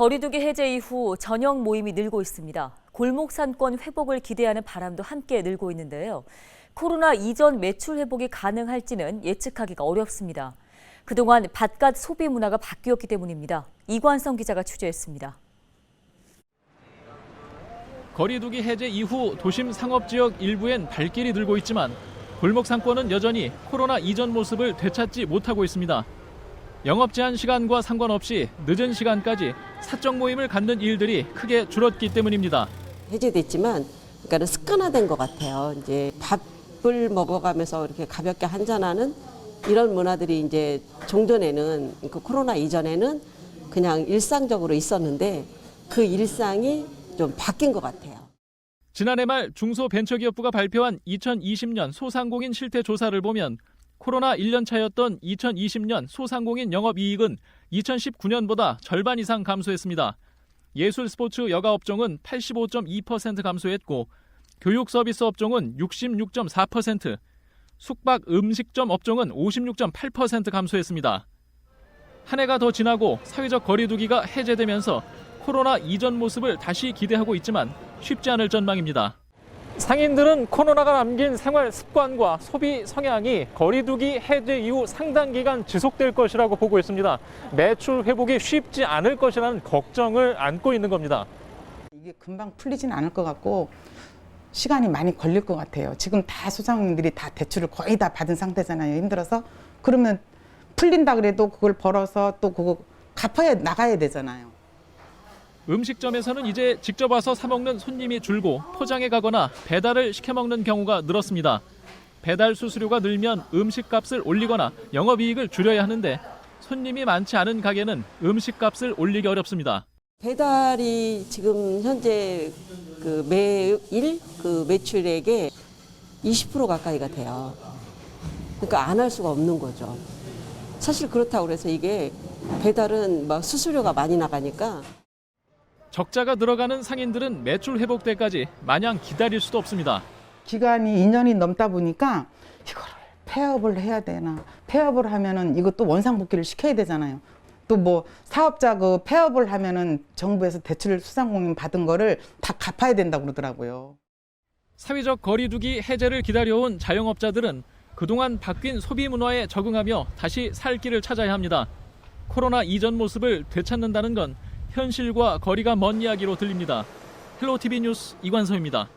거리두기 해제 이후 저녁 모임이 늘고 있습니다. 골목 상권 회복을 기대하는 바람도 함께 늘고 있는데요. 코로나 이전 매출 회복이 가능할지는 예측하기가 어렵습니다. 그동안 바깥 소비 문화가 바뀌었기 때문입니다. 이관성 기자가 취재했습니다. 거리두기 해제 이후 도심 상업지역 일부엔 발길이 늘고 있지만 골목 상권은 여전히 코로나 이전 모습을 되찾지 못하고 있습니다. 영업 제한 시간과 상관없이 늦은 시간까지 사적 모임을 갖는 일들이 크게 줄었기 때문입니다. 해제됐지만 그러니까 습관화된 것 같아요. 이제 밥을 먹어가면서 이렇게 가볍게 한잔하는 이런 문화들이 이제 종전에는 그 코로나 이전에는 그냥 일상적으로 있었는데 그 일상이 좀 바뀐 것 같아요. 지난해 말 중소벤처기업부가 발표한 2020년 소상공인 실태 조사를 보면 코로나 1년 차였던 2020년 소상공인 영업이익은 2019년보다 절반 이상 감소했습니다. 예술 스포츠 여가 업종은 85.2% 감소했고 교육 서비스 업종은 66.4%, 숙박 음식점 업종은 56.8% 감소했습니다. 한 해가 더 지나고 사회적 거리두기가 해제되면서 코로나 이전 모습을 다시 기대하고 있지만 쉽지 않을 전망입니다. 상인들은 코로나가 남긴 생활 습관과 소비 성향이 거리두기 해제 이후 상당 기간 지속될 것이라고 보고 있습니다. 매출 회복이 쉽지 않을 것이라는 걱정을 안고 있는 겁니다. 이게 금방 풀리진 않을 것 같고 시간이 많이 걸릴 것 같아요. 지금 다 소상공인들이 다 대출을 거의 다 받은 상태잖아요. 힘들어서. 그러면 풀린다 그래도 그걸 벌어서 또 그거 갚아야 나가야 되잖아요. 음식점에서는 이제 직접 와서 사 먹는 손님이 줄고 포장해 가거나 배달을 시켜 먹는 경우가 늘었습니다. 배달 수수료가 늘면 음식값을 올리거나 영업이익을 줄여야 하는데 손님이 많지 않은 가게는 음식값을 올리기 어렵습니다. 배달이 지금 현재 그 매일 그 매출액의 20% 가까이가 돼요. 그러니까 안 할 수가 없는 거죠. 사실 그렇다고 그래서 이게 배달은 막 수수료가 많이 나가니까. 적자가 들어가는 상인들은 매출 회복 때까지 마냥 기다릴 수도 없습니다. 기간이 2년이 넘다 보니까 이거를 폐업을 해야 되나. 폐업을 하면은 이것도 원상복귀를 시켜야 되잖아요. 또 뭐 사업자 그 폐업을 하면은 정부에서 대출 소상공인 받은 거를 다 갚아야 된다고 그러더라고요. 사회적 거리두기 해제를 기다려온 자영업자들은 그동안 바뀐 소비 문화에 적응하며 다시 살 길을 찾아야 합니다. 코로나 이전 모습을 되찾는다는 건 현실과 거리가 먼 이야기로 들립니다. 헬로티비 뉴스 이관성입니다.